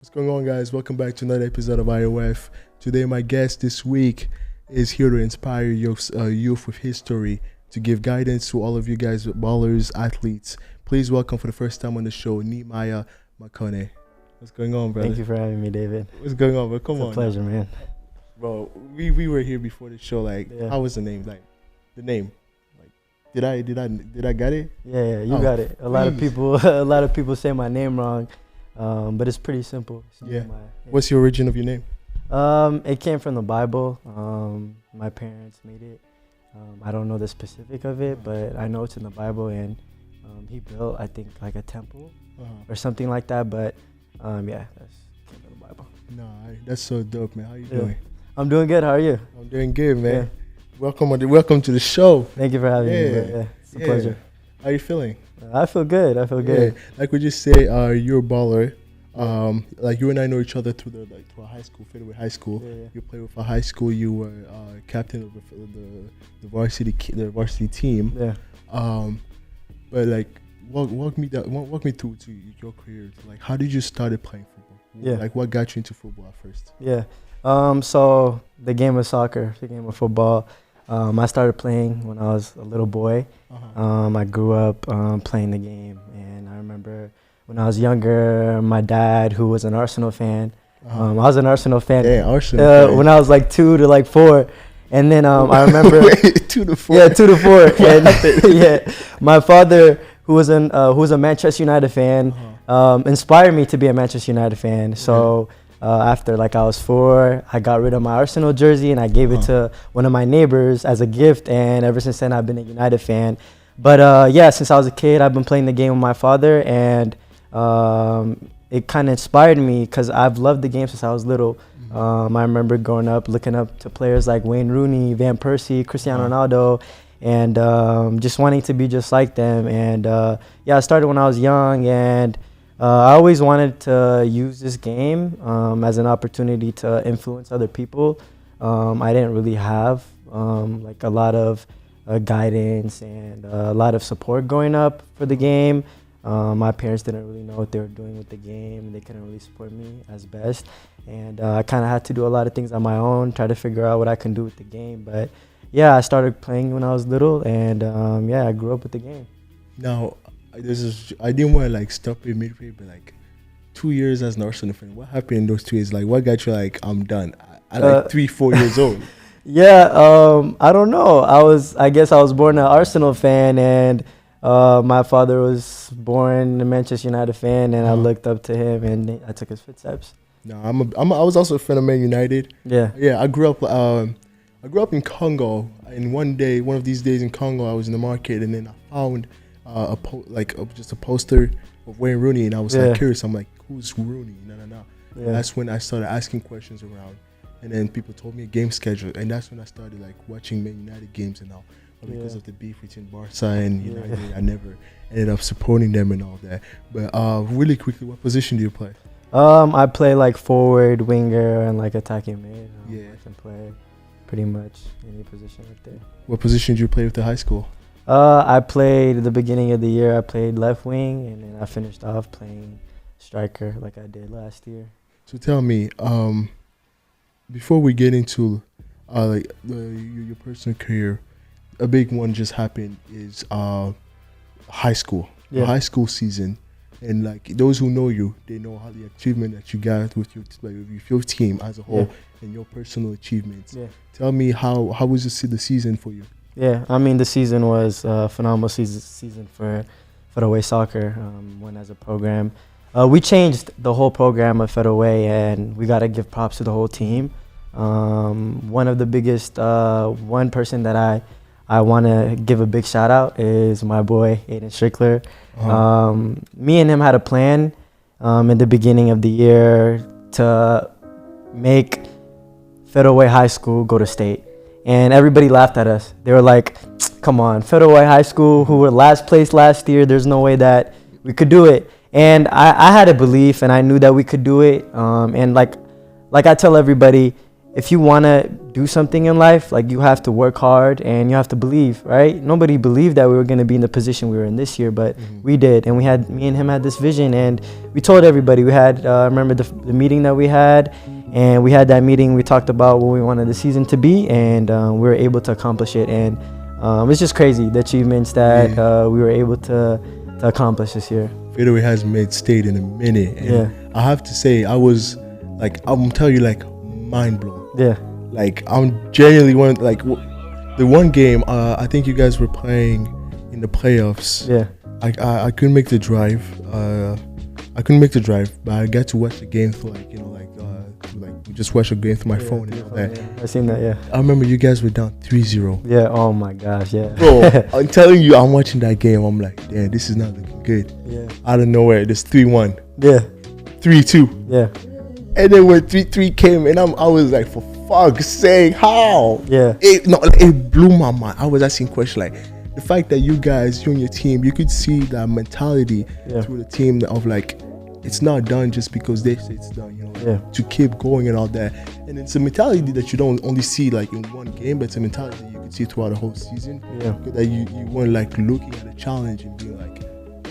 What's going on, guys? Welcome back to another episode of IOF. Today, my guest this week is here to inspire youth with history, to give guidance to all of you guys, ballers, athletes. Please welcome for the first time on the show, Nehemeya. What's going on, brother? Thank you for having me, David. What's going on, bro? Come on. It's a pleasure, man. Bro, we were here before the show. How was the name? The name. Did I get it? Yeah, you got it. A lot of people say my name wrong, but it's pretty simple. What's the origin of your name? It came from the Bible. My parents made it. I don't know the specific of it, but I know it's in the Bible, and he built, I think, like a temple or something like that. But that's came from the Bible. That's so dope, man. How you doing? I'm doing good. How are you? I'm doing good, man. Yeah. Welcome to the show. Thank you for having me. Yeah, it's a pleasure. How you feeling? I feel good. Good. Like we just say, you're a baller. Like you and I know each other through through a high school, Fairway High School. Yeah. You played with a high school. You were captain of the varsity team. Yeah. But like, walk me through to your career. Like, how did you started playing football? Yeah. Like, what got you into football at first? Yeah. So the game of soccer, the game of football. I started playing when I was a little boy. I grew up playing the game, and I remember when I was younger, my dad, who was an Arsenal fan, I was an Arsenal fan. Yeah, Arsenal fan. When I was like 2 to 4, and then I remember 2 to 4. Yeah, 2 to 4. And my father, who was a Manchester United fan, inspired me to be a Manchester United fan. So. After I was 4, I got rid of my Arsenal jersey and I gave it to one of my neighbors as a gift, and ever since then I've been a United fan. But since I was a kid, I've been playing the game with my father, and it kind of inspired me because I've loved the game since I was little. I remember growing up looking up to players like Wayne Rooney, Van Persie, Cristiano Ronaldo, and just wanting to be just like them. And I started when I was young, and I always wanted to use this game as an opportunity to influence other people. I didn't really have a lot of guidance and a lot of support growing up for the game. My parents didn't really know what they were doing with the game, and they couldn't really support me as best. And I kind of had to do a lot of things on my own, try to figure out what I can do with the game. But I started playing when I was little, and I grew up with the game. Now, I didn't want to stop it midway, but 2 years as an Arsenal fan, what happened in those 2 years? What got you I'm done at 3-4 years old? I don't know. I guess I was born an Arsenal fan, and my father was born a Manchester United fan, and I looked up to him, and I took his footsteps. No, I was also a fan of Man United. Yeah. I grew up in Congo, and one of these days in Congo, I was in the market, and then I found just a poster of Wayne Rooney, and I was curious. I'm like, who's Rooney? No. Yeah. That's when I started asking questions around, and then people told me a game schedule, and that's when I started watching Man United games and all. But because of the beef between Barca and United, I never ended up supporting them and all that. But really quickly, what position do you play? I play forward, winger, and attacking mid. I can play pretty much any position right there. What position did you play with the high school? I played at the beginning of the year. I played left wing, and then I finished off playing striker like I did last year. So tell me, before we get into your personal career, a big one just happened is high school. The high school season, and those who know you, they know how the achievement that you got with your team as a whole and your personal achievements. Yeah. Tell me how was the season for you? Yeah, I mean, the season was a phenomenal season for Federal Soccer. Went as a program. We changed the whole program of Federal, and we got to give props to the whole team. One of the biggest, one person that I want to give a big shout out is my boy, Aiden Strickler. Me and him had a plan in the beginning of the year to make Federal High School go to state. And everybody laughed at us. They were like, come on, Federal High School, who were last place last year, there's no way that we could do it. And I had a belief, and I knew that we could do it. And like I tell everybody, if you want to do something in life, like, you have to work hard and you have to believe, right? Nobody believed that we were going to be in the position we were in this year, but we did. And me and him had this vision, and we told everybody. We had, I remember the meeting that we had, and we had that meeting. We talked about what we wanted the season to be, and we were able to accomplish it. And it's just crazy, the achievements that we were able to accomplish this year. Fadeaway has made state in a minute. And I have to say, I was like, I'm telling you, like, mind blown. Yeah. Like, I'm genuinely the one game I think you guys were playing in the playoffs. Yeah. I couldn't make the drive. But I got to watch the game through we just watched a game through my phone and all that. Yeah. I seen that. Yeah. I remember you guys were down 3-0. Yeah. Oh my gosh. Yeah. Bro, I'm telling you, I'm watching that game. I'm like, damn, this is not looking good. Yeah. Out of nowhere, there's 3-1. Yeah. 3-2. Yeah. And then when 3-3 came, and I was like, for fuck's sake, how? Yeah. It blew my mind. I was asking questions like, the fact that you and your team, you could see that mentality through the team of like, it's not done just because they say it's done, to keep going and all that. And it's a mentality that you don't only see like in one game, but it's a mentality that you could see throughout the whole season. Yeah. That you weren't like looking at a challenge and being like,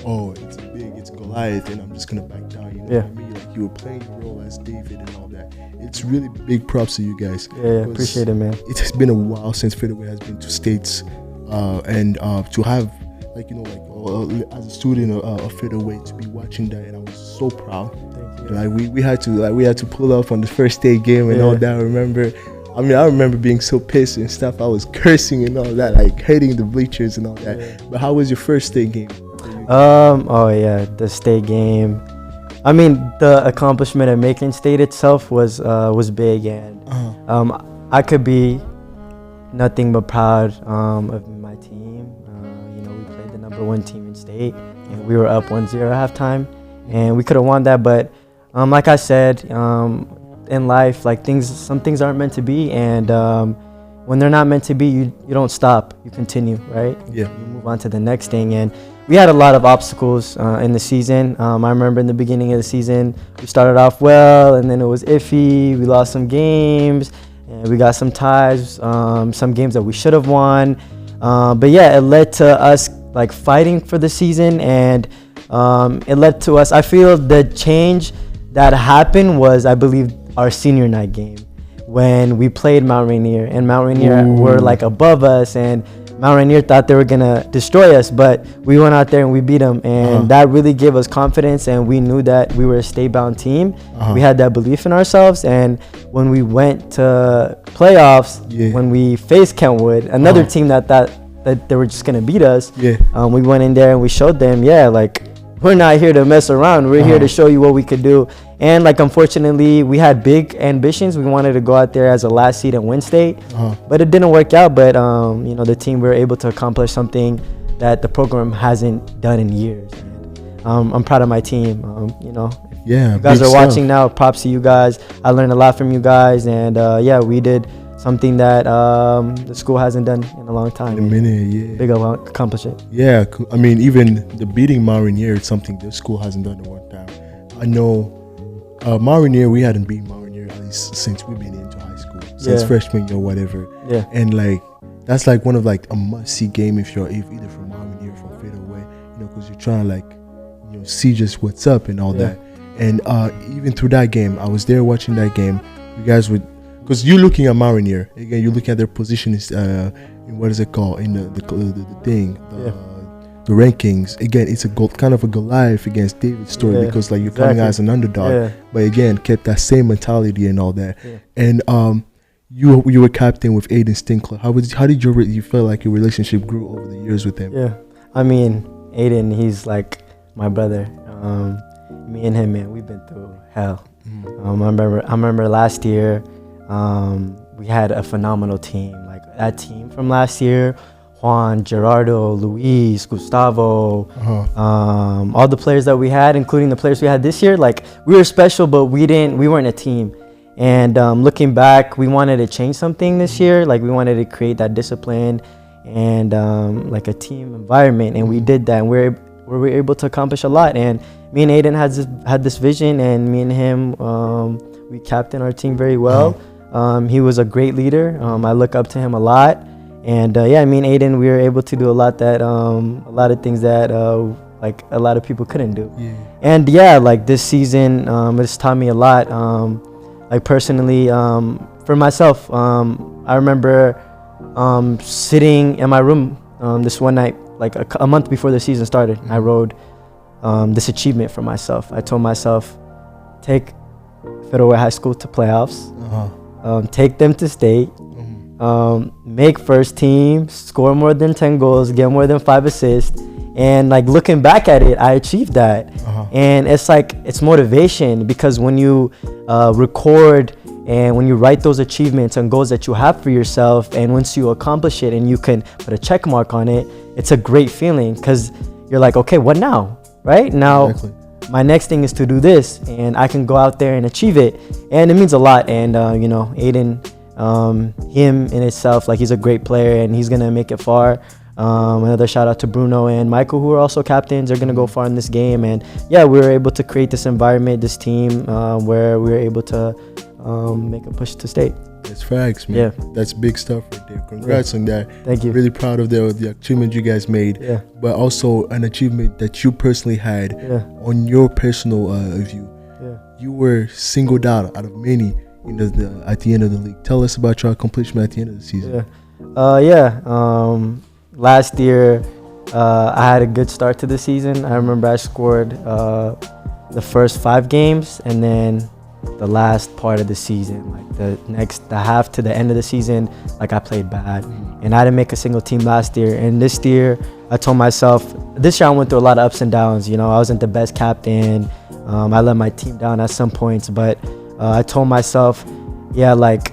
oh, it's big, it's Goliath, and I'm just gonna back down. You know what I mean? Like, you were playing your role as David and all that. It's really big props to you guys. Yeah, appreciate it, man. It has been a while since Fadeaway has been to states, and to have as a student of Fadeaway to be watching that, and I was so proud. Thank you. Like, we had to pull up on the first day game and all that. I remember being so pissed and stuff. I was cursing and all that, like hating the bleachers and all that. Yeah. But how was your first state game? The state game. I mean, the accomplishment of making state itself was big, and I could be nothing but proud of my team. We played the number 1 team in state, and we were up 1-0 at halftime, and we could have won that. But like I said, in life, like, some things aren't meant to be, and when they're not meant to be, you don't stop. You continue, right? Yeah. You move on to the next thing, and we had a lot of obstacles in the season. I remember in the beginning of the season, we started off well, and then it was iffy. We lost some games, and we got some ties, some games that we should have won. But yeah, it led to us like fighting for the season, and it led to us. I feel the change that happened was, I believe, our senior night game when we played Mount Rainier, and Mount Rainier were like above us, and Mount Rainier thought they were gonna destroy us, but we went out there and we beat them, and that really gave us confidence, and we knew that we were a state-bound team. We had that belief in ourselves, and when we went to playoffs, when we faced Kentwood, another team that they were just gonna beat us, we went in there and we showed them, like, we're not here to mess around. We're here to show you what we could do. And like, unfortunately, we had big ambitions. We wanted to go out there as a last seed and win state, but it didn't work out. But the team, we were able to accomplish something that the program hasn't done in years. And, I'm proud of my team. If you guys are watching now, props to you guys. I learned a lot from you guys, and we did something that the school hasn't done in a long time. In a minute, big accomplishment. Yeah, I mean, even the beating Mount Rainier is something the school hasn't done in a long time. I know Mount Rainier, we hadn't beaten Mount Rainier at least since we've been into high school, since freshman year, whatever. Yeah. And like, that's like one of like a must-see game if either from Mount Rainier or from Fadeaway, because you're trying to like, see just what's up and all that. And even through that game, I was there watching that game. You guys would. Because you're looking at Mount Rainier, again, you're looking at their position in what is it called, in the thing, the rankings. Again, it's kind of a Goliath against David's story, because like you're coming out as an underdog, but again, kept that same mentality and all that. And you were captain with Aiden Stinkler. How did you feel like your relationship grew over the years with him? Yeah, I mean, Aiden, he's like my brother. Me and him, man, we've been through hell. I remember last year. We had a phenomenal team. Like, that team from last year, Juan, Gerardo, Luis, Gustavo, all the players that we had, including the players we had this year, like, we were special, but we weren't a team. And looking back, we wanted to change something this year. Like, we wanted to create that discipline and like a team environment, and we did that, and we were able to accomplish a lot. And me and Aiden had this vision, and me and him, we captained our team very well. He was a great leader. I look up to him a lot. And yeah, me and Aiden, we were able to do a lot of things that like a lot of people couldn't do. Yeah. And yeah, like this season, it's taught me a lot. Like personally, for myself, I remember sitting in my room this one night, like a month before the season started. I wrote this achievement for myself. I told myself, take Federal Way High School to playoffs, take them to state, make first team, score more than 10 goals, get more than 5 assists. And like looking back at it, I achieved that. And it's like, it's motivation, because when you record and when you write those achievements and goals that you have for yourself, and once you accomplish it and you can put a check mark on it, it's a great feeling, because you're like, okay, what now? Right now, my next thing is to do this, and I can go out there and achieve it. And it means a lot. And you know, Aiden, him in itself, like he's a great player and he's gonna make it far. Another shout out to Bruno and Michael, who are also captains. They're gonna go far in this game. And yeah, we were able to create this environment, this team, where we were able to make a push to state. That's facts, man. Yeah. That's big stuff right there. Congrats on that. Thank you. Really proud of the achievement you guys made. Yeah. But also an achievement that you personally had on your personal view. Yeah. You were singled out of many at the end of the league. Tell us about your accomplishment at the end of the season. Last year, I had a good start to the season. I remember I scored the first 5 games, and then the last part of the season, like the half to the end of the season, like I played bad. And I didn't make a single team last year. And this year, I told myself, this year I went through a lot of ups and downs. You know, I wasn't the best captain. I let my team down at some points, but I told myself, yeah, like,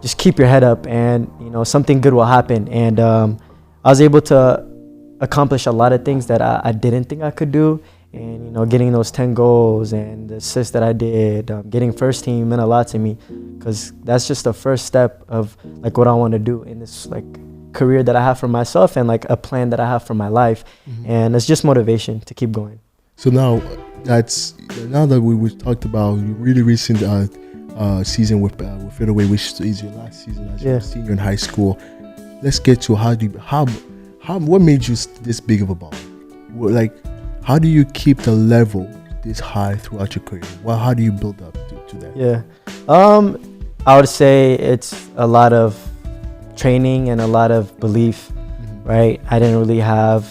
just keep your head up, and you know, something good will happen. And I was able to accomplish a lot of things that I didn't think I could do. And you know, getting those 10 goals and the assists that I did, getting first team meant a lot to me, because that's just the first step of like what I want to do in this like career that I have for myself, and like a plan that I have for my life. And it's just motivation to keep going. So now that we talked about your really recent season with Federal, which is your last season as a senior in high school, let's get to what made you this big of a baller? Like, how do you keep the level this high throughout your career? Well, how do you build up to that? Yeah, I would say it's a lot of training and a lot of belief, right? I didn't really have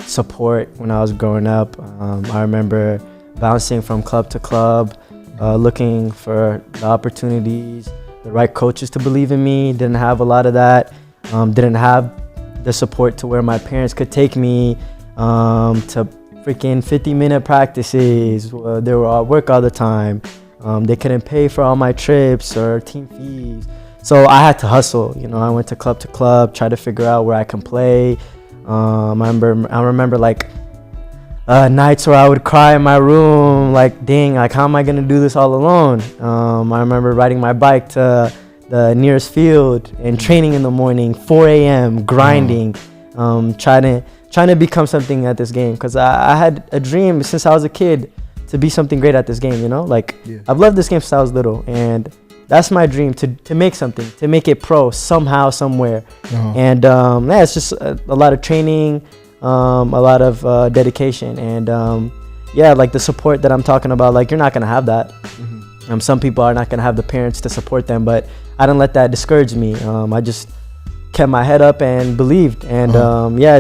support when I was growing up. I remember bouncing from club to club, looking for the opportunities, the right coaches to believe in me. Didn't have a lot of that. Didn't have the support to where my parents could take me to freaking 50-minute practices. They were at work all the time. They couldn't pay for all my trips or team fees. So I had to hustle. You know, I went to club, tried to figure out where I can play. I remember like nights where I would cry in my room, like, dang, like, how am I gonna do this all alone? I remember riding my bike to the nearest field and training in the morning, 4 a.m., grinding, trying to become something at this game, because I had a dream since I was a kid to be something great at this game, you know? Like, I've loved this game since I was little, and that's my dream, to make something, to make it pro somehow, somewhere. And it's just a lot of training, a lot of dedication, and like the support that I'm talking about, like, you're not going to have that. Some people are not going to have the parents to support them, but I didn't let that discourage me. I just kept my head up and believed. And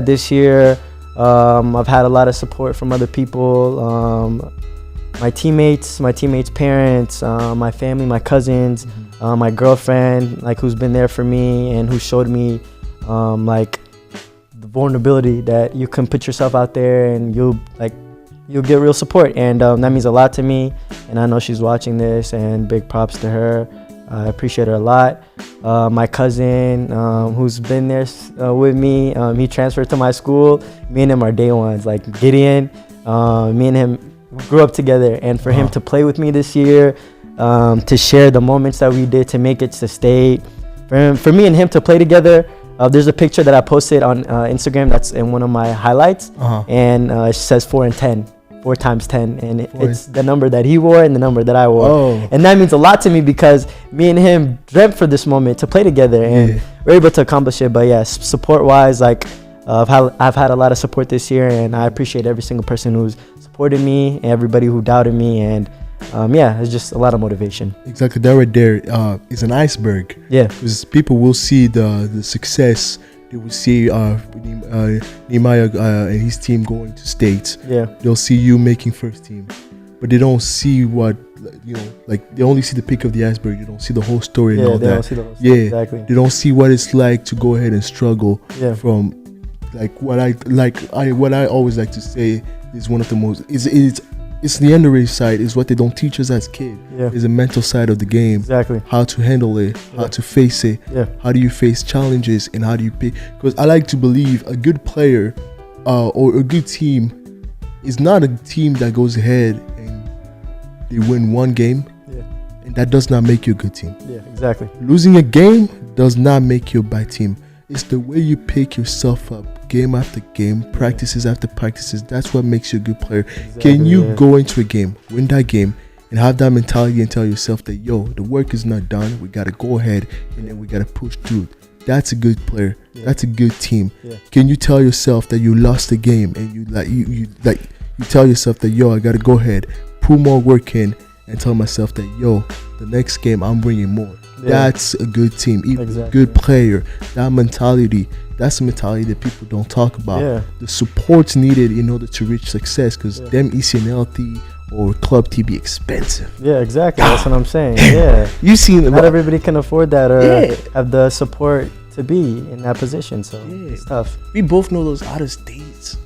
this year I've had a lot of support from other people, my teammates' parents, my family, my cousins, my girlfriend, like, who's been there for me and who showed me like the vulnerability that you can put yourself out there and you'll get real support. And that means a lot to me, and I know she's watching this, and big props to her. I appreciate her a lot. My cousin, who's been there with me, he transferred to my school. Me and him are day ones. Like, Gideon, me and him grew up together, and for him to play with me this year, to share the moments that we did to make it to state, for me and him to play together. There's a picture that I posted on Instagram that's in one of my highlights, and it says 4 and 10. 4 times 10, and it's the number that he wore and the number that I wore. And that means a lot to me because me and him dreamt for this moment to play together, and we're able to accomplish it. But yes, support wise, like I've had a lot of support this year, and I appreciate every single person who's supported me and everybody who doubted me, and it's just a lot of motivation. Exactly, that right there is an iceberg. Yeah, because people will see the success. They will see Nehemeya and his team going to states. Yeah, they'll see you making first team, but they don't see what, like they only see the peak of the iceberg. They don't see the whole story and all that. Don't see the whole story. Exactly. They don't see what it's like to go ahead and struggle. From what I always like to say is one of the most it's the underrated side is what they don't teach us as kids. Is the mental side of the game. Exactly. How to handle it, how to face it. How do you face challenges, and how do you pay? Because I like to believe a good player or a good team is not a team that goes ahead and they win one game. And that does not make you a good team. Exactly. Losing a game does not make you a bad team. It's the way you pick yourself up game after game, practices after practices. That's what makes you a good player. Exactly, can you go into a game, win that game, and have that mentality and tell yourself that, the work is not done. We got to go ahead and then we got to push through. That's a good player. That's a good team. Can you tell yourself that you lost the game and you tell yourself that, I got to go ahead, put more work in, and tell myself that, the next game I'm bringing more. That's a good team. Even a good player. That mentality, that's the mentality that people don't talk about. The support's needed in order to reach success, because them ECNLT or Club T be expensive. Exactly. That's what I'm saying. You seen not everybody can afford that or have the support to be in that position, so it's tough. We both know those out of states.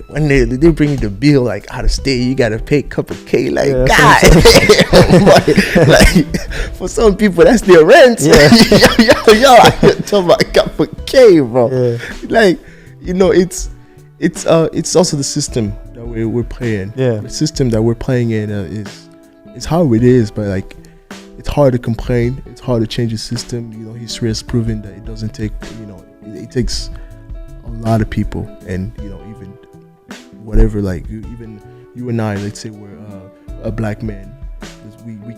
When they bring you the bill, like out of state, you gotta pay a couple K. Like, God, like for some people that's their rent. I talk about a couple K, bro. Like, it's also the system that we're playing. The system that we're playing in is how it is, but like, it's hard to complain. It's hard to change the system. History has proven that it doesn't take. It takes a lot of people, and even whatever. Like even you and I, let's say we're a black man. We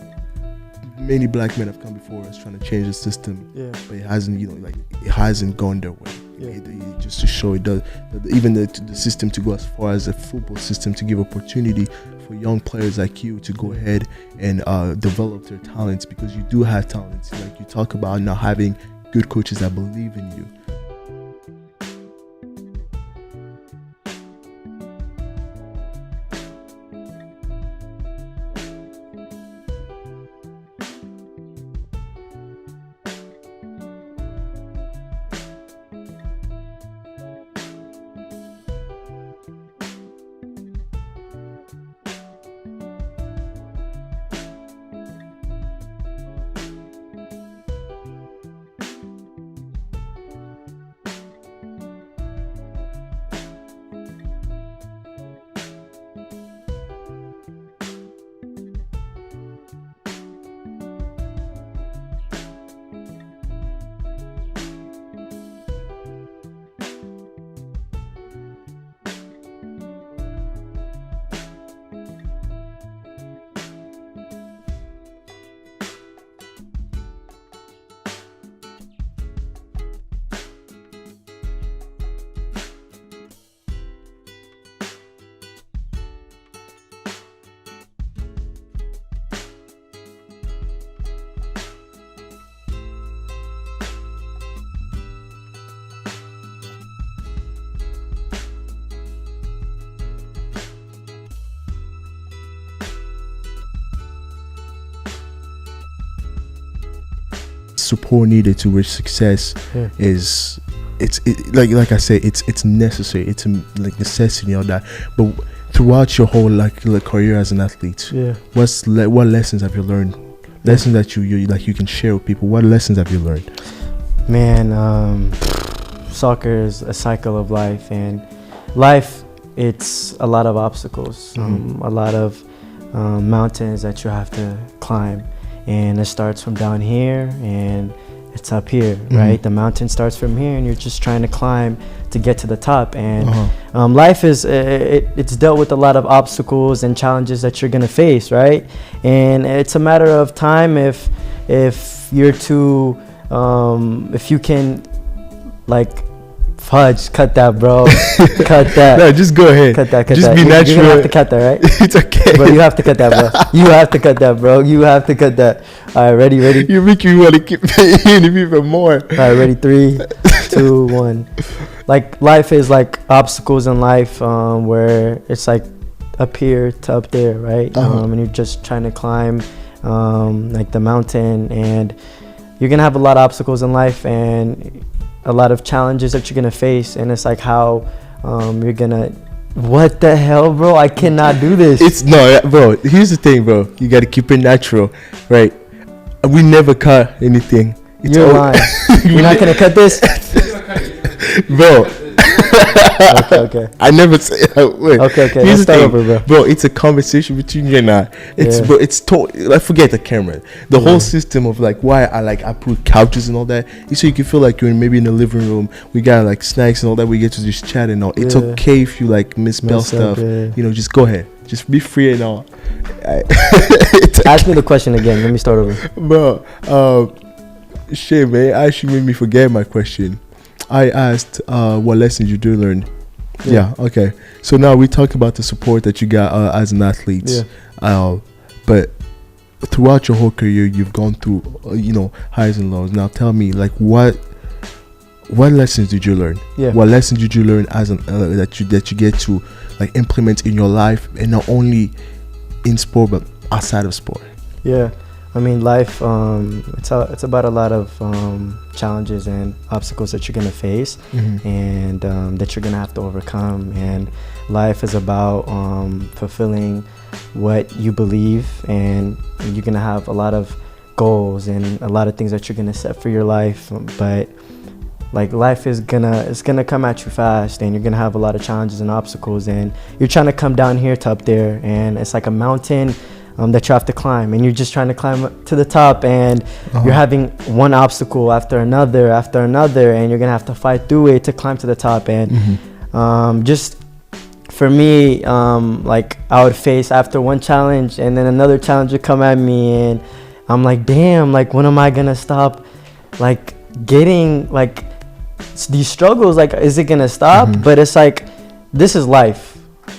many black men have come before us trying to change the system, but it hasn't. It hasn't gone their way. It just to show it does. Even the system to go as far as a football system to give opportunity for young players like you to go ahead and develop their talents, because you do have talents. Like you talk about not having good coaches that believe in you. Support needed to reach success is like I say, it's necessary. It's like necessity or that. But throughout your whole like career as an athlete, what lessons have you learned? Lessons that you can share with people. What lessons have you learned? Man, soccer is a cycle of life, and life, it's a lot of obstacles, a lot of mountains that you have to climb. And it starts from down here, and it's up here, right? The mountain starts from here, and you're just trying to climb to get to the top. And life is it's dealt with a lot of obstacles and challenges that you're gonna face, right? And it's a matter of time if you're to if you can, like, fudge, cut that, bro. Cut that. No, just go ahead. Cut that. Just be natural. You're gonna have to cut that, right? It's okay. Bro, you have to cut that, bro. You have to cut that, bro. You have to cut that. All right, ready? You make me want to keep paying even more. All right, ready? 3, 2, 1. Like, life is like obstacles in life, where it's like up here to up there, right? And you're just trying to climb, like, the mountain, and you're gonna have a lot of obstacles in life and a lot of challenges that you're gonna face, and it's like how you're gonna. What the hell, bro? I cannot do this. It's no, bro. Here's the thing, bro. You gotta keep it natural, right? We never cut anything. You're lying. You're not gonna cut this, bro. Okay. I never say. Wait. Okay. Here's Let's the start thing, over, bro. Bro. It's a conversation between you and I. It's bro. It's I forget the camera. The whole system of, like, why I put couches and all that. So you can feel like you're maybe in the living room. We got, like, snacks and all that. We get to just chat and all. It's okay if you, like, misspell stuff. You know, just go ahead. Just be free and all. Ask me the question again. Let me start over. Bro, shit, man. Actually made me forget my question. I asked what lessons you do learn. Yeah, okay. So now we talked about the support that you got as an athlete. But throughout your whole career, you've gone through, highs and lows. Now tell me, like, what lessons did you learn? What lessons did you learn as an that you get to, like, implement in your life, and not only in sport but outside of sport? I mean, life, it's about a lot of challenges and obstacles that you're going to face, and that you're going to have to overcome. And life is about fulfilling what you believe, and you're going to have a lot of goals and a lot of things that you're going to set for your life. But, like, life is it's gonna come at you fast, and you're gonna have a lot of challenges and obstacles, and you're trying to come down here to up there, and it's like a mountain that you have to climb, and you're just trying to climb up to the top, and you're having one obstacle after another, and you're gonna have to fight through it to climb to the top. And just for me, like, I would face after one challenge, and then another challenge would come at me, and I'm like, damn, like, when am I gonna stop, like, getting, like, these struggles? Like, is it gonna stop? But it's like, this is life.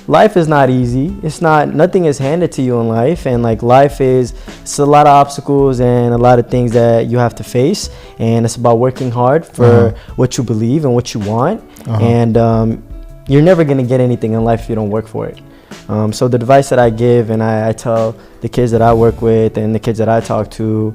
Life is not easy. Nothing is handed to you in life, and, like, it's a lot of obstacles and a lot of things that you have to face, and it's about working hard for what you believe and what you want. And you're never gonna get anything in life if you don't work for it. So the advice that I give, and I tell the kids that I work with and the kids that I talk to,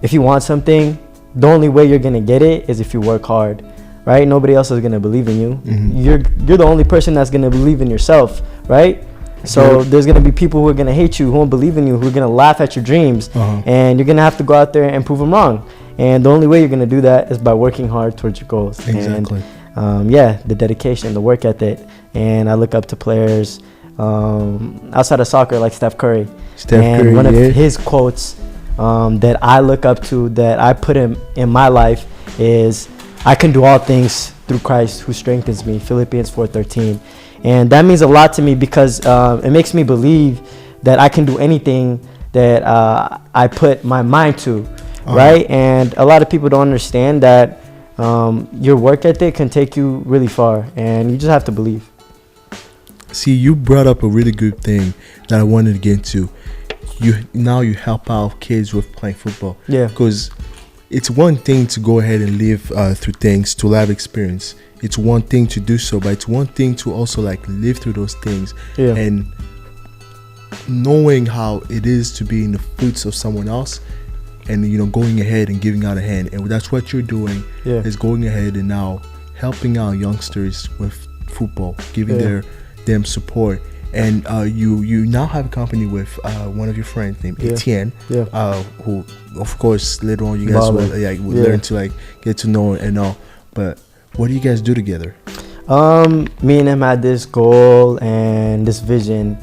if you want something, the only way you're gonna get it is if you work hard. Right? Nobody else is gonna believe in you. You're the only person that's gonna believe in yourself, right? So there's gonna be people who are gonna hate you, who won't believe in you, who are gonna laugh at your dreams, and you're gonna have to go out there and prove them wrong. And the only way you're gonna do that is by working hard towards your goals. Exactly. And the dedication, the work ethic. And I look up to players outside of soccer, like Steph Curry. And one of his quotes that I look up to, that I put in my life, is, I can do all things through Christ who strengthens me, Philippians 4:13. And that means a lot to me, because it makes me believe that I can do anything that I put my mind to, right? And a lot of people don't understand that your work ethic can take you really far, and you just have to believe. See, you brought up a really good thing that I wanted to get into. You help out kids with playing football. Because it's one thing to go ahead and live through things, to have experience. It's one thing to do so, but it's one thing to also, like, live through those things. And knowing how it is to be in the fruits of someone else, and, going ahead and giving out a hand. And that's what you're doing, is going ahead and now helping out youngsters with football, giving them support. And you now have a company with one of your friends named Etienne, who, of course, later on you guys will learn to, like, get to know and all. But what do you guys do together? Me and him had this goal and this vision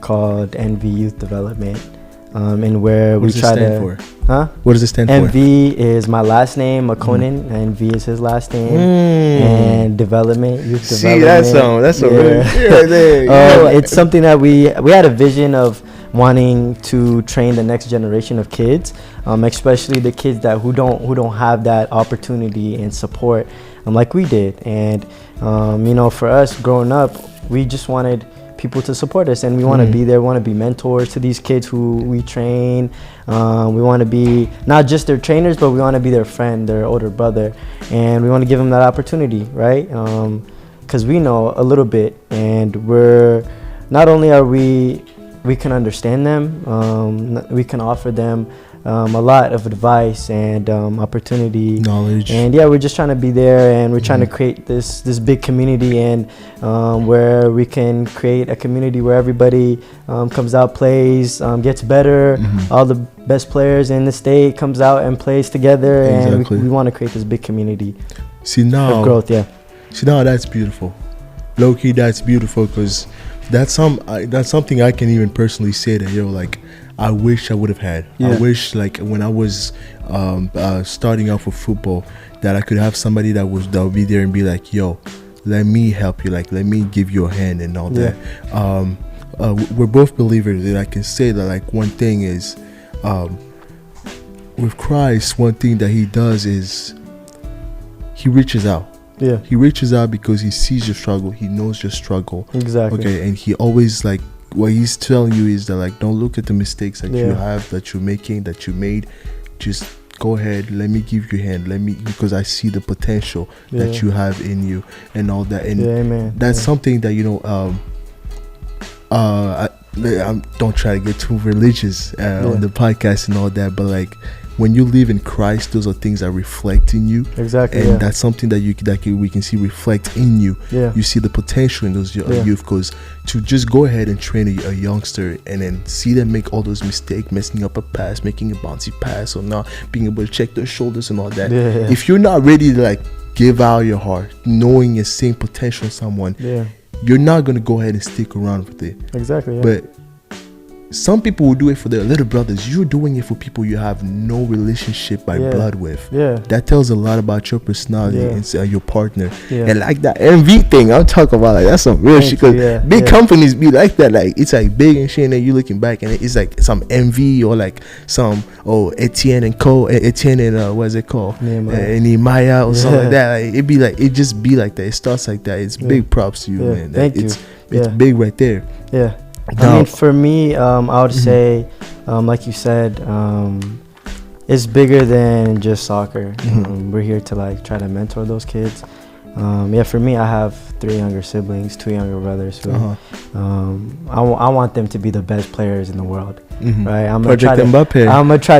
called NV Youth Development, and where what we does try it stand to for? Huh? What does it stand for? MV is my last name, Makonnen, and V is his last name. And development, youth development. That's a really right there. It's something that we had a vision of wanting to train the next generation of kids, especially the kids who don't have that opportunity and support, like we did. And for us growing up, we just wanted people to support us, and we want to be there. We want to be mentors to these kids who we train. We want to be not just their trainers, but we want to be their friend, their older brother, and we want to give them that opportunity, right? Because we know a little bit, and we're not only are we can understand them, we can offer them a lot of advice and opportunity, knowledge, and we're just trying to be there, and we're trying to create this big community, and where we can create a community where everybody comes out, plays, gets better. All the best players in the state comes out and plays together, and we want to create this big community. See now, of growth, See now, that's beautiful. Low key, that's beautiful, because that's something I can even personally say that like I wish I would have had. I wish, like, when I was starting out for football, that I could have somebody that would be there and be like, yo, let me help you, like, let me give you a hand and all that. We're both believers, and I can say that, like, one thing is, with Christ, one thing that he does is he reaches out. He reaches out because he sees your struggle. He knows your struggle. Exactly. Okay, and he always, like, what he's telling you is that, like, don't look at the mistakes that you have, that you're making, that you made. Just go ahead, let me give you a hand, because I see the potential that you have in you and all that. And that's something that, I don't try to get too religious on the podcast and all that, but, like, when you live in Christ, those are things that reflect in you. Exactly. And that's something that we can see reflect in you. You see the potential in those youth, because to just go ahead and train a youngster and then see them make all those mistakes, messing up a pass, making a bouncy pass, or not being able to check their shoulders and all that. If you're not ready to, like, give out your heart, knowing you're seeing potential in someone, you're not going to go ahead and stick around with it. Exactly. But some people will do it for their little brothers. You're doing it for people you have no relationship by blood with. That tells a lot about your personality and your partner. And like that MV thing I'm talking about, like, that's some real shit. Because big companies be like that. Like, it's like big and shit, and then you looking back and it's like some MV or like some Etienne and what is it called? Nehemeya or something like that. Like, it just be like that. It starts like that. It's big props to you, man. Thank you. It's big right there. I mean, for me, I would say, like you said, it's bigger than just soccer. We're here to, like, try to mentor those kids. For me, I have 3 younger siblings, 2 younger brothers. Who, I want them to be the best players in the world. Right? I'm gonna try to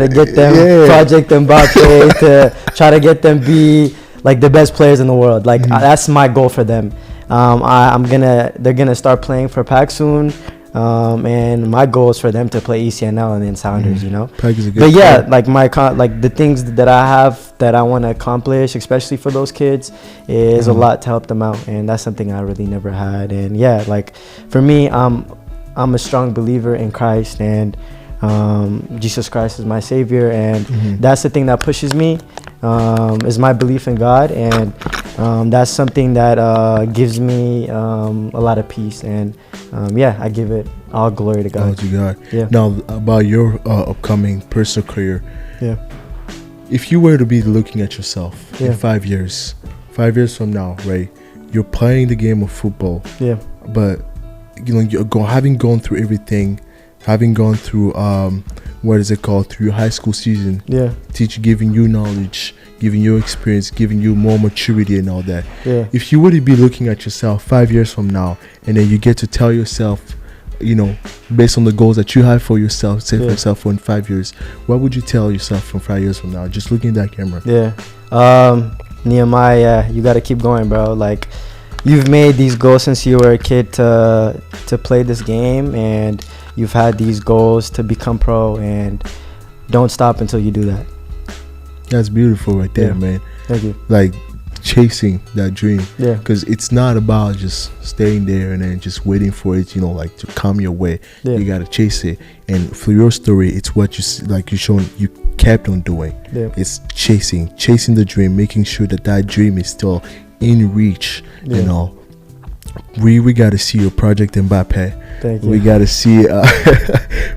get them Project Mbappe to try to get them be like the best players in the world. Like, that's my goal for them. They're gonna start playing for PAC soon. And my goal is for them to play ECNL and then Sounders, But like the things that I have that I want to accomplish, especially for those kids, is a lot to help them out, and that's something I really never had. And like, for me, I'm a strong believer in Christ, and Jesus Christ is my savior, and that's the thing that pushes me, is my belief in God, and that's something that gives me a lot of peace, and I give it all glory to God. Oh, to God. Now, about your upcoming personal career, if you were to be looking at yourself in 5 years from now, right, you're playing the game of football, but you're having gone through everything, having gone through through your high school season, giving you knowledge, giving you experience, giving you more maturity and all that. If you were to be looking at yourself 5 years from now, and then you get to tell yourself, based on the goals that you have for yourself, say for yourself for in 5 years, what would you tell yourself from 5 years from now, just looking at that camera? Nehemiah, you got to keep going, bro. Like, you've made these goals since you were a kid to play this game, and you've had these goals to become pro, and don't stop until you do that. That's beautiful right there, man. Thank you. Like, chasing that dream, because it's not about just staying there and then just waiting for it, to come your way. You got to chase it. And for your story, it's what you see, like, you kept on doing. It's chasing the dream, making sure that dream is still in reach. You know, we got to see your project Mbappe. Thank you. We got to see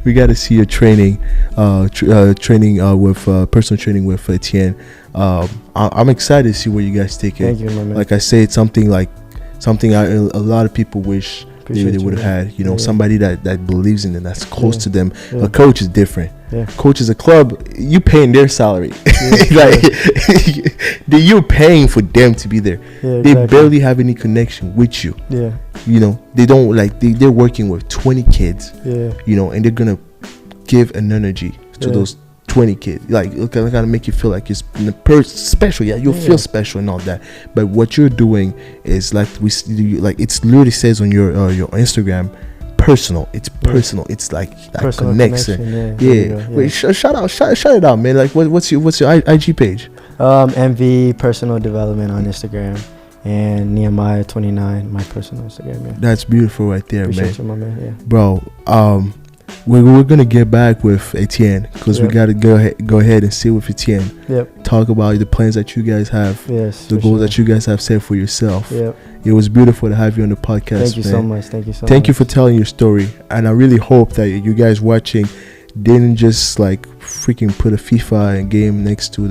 we got to see your training with personal training with Etienne. I'm excited to see where you guys take it. Thank you, my man. Like I say, it's something a lot of people wish they would have had. You know, somebody that believes in it, that's close to them. A coach is different. Coach is a club. You paying their salary. Like you're paying for them to be there. They barely have any connection with you. You know, they don't they're working with 20 kids. You know, and they're gonna give an energy to those 20 kids. Like, gotta make you feel like you're special. You'll feel special and all that. But what you're doing is it's literally says on your Instagram, personal. It's personal. It's like that personal connection. Wait, shout it out, man. Like, what's your IG page? MV Personal Development on Instagram, and Nehemeya 29 my personal Instagram. That's beautiful right there. Appreciate you, my man. Bro, we're gonna get back with Etienne, because we gotta go ahead and sit with Etienne. Talk about the plans that you guys have, the goals that you guys have set for yourself. It was beautiful to have you on the podcast. Thank you so much. Thank you for telling your story, and I really hope that you guys watching didn't just freaking put a FIFA game next to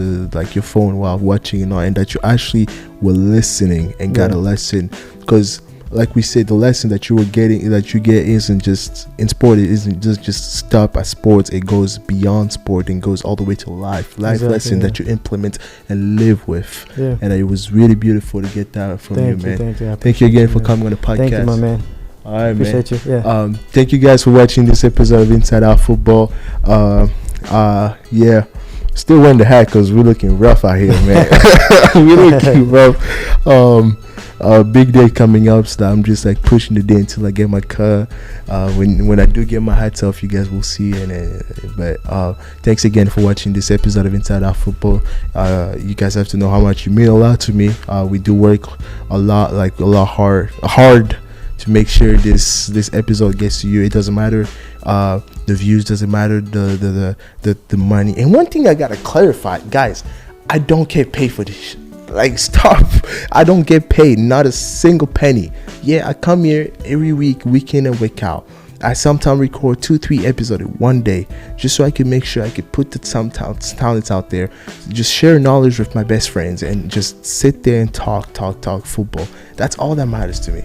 your phone while watching and that you actually were listening and got a lesson. Because like we said, the lesson that you get isn't just in sport. It isn't just stop at sports. It goes beyond sport and goes all the way to life lesson that you implement and live with. And it was really beautiful to get that from you, man. Thank you again for coming on the podcast. Thank you, my man. All right, appreciate man. You. Thank you guys for watching this episode of Inside Out Football. Still wearing the hat because we're looking rough out here, man. We're looking rough. Big day coming up, so I'm just pushing the day until I get my car. When I do get my hats off, you guys will see. But thanks again for watching this episode of Inside Out Football. You guys have to know how much you mean a lot to me. We do work a lot hard to make sure this episode gets to you. It doesn't matter the views, doesn't matter the money. And one thing I gotta clarify, guys, I don't get paid for this. Stop. I don't get paid, not a single penny. I come here every week in and week out. I sometimes record 2-3 episodes in one day, just so I can make sure I can put some talents out there, just share knowledge with my best friends, and just sit there and talk football. That's all that matters to me.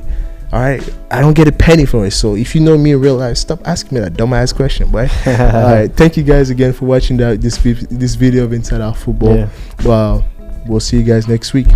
All right, I don't get a penny from it. So if you know me in real life, stop asking me that dumbass question, boy. All right, thank you guys again for watching this video of Inside Out Football. Well, we'll see you guys next week.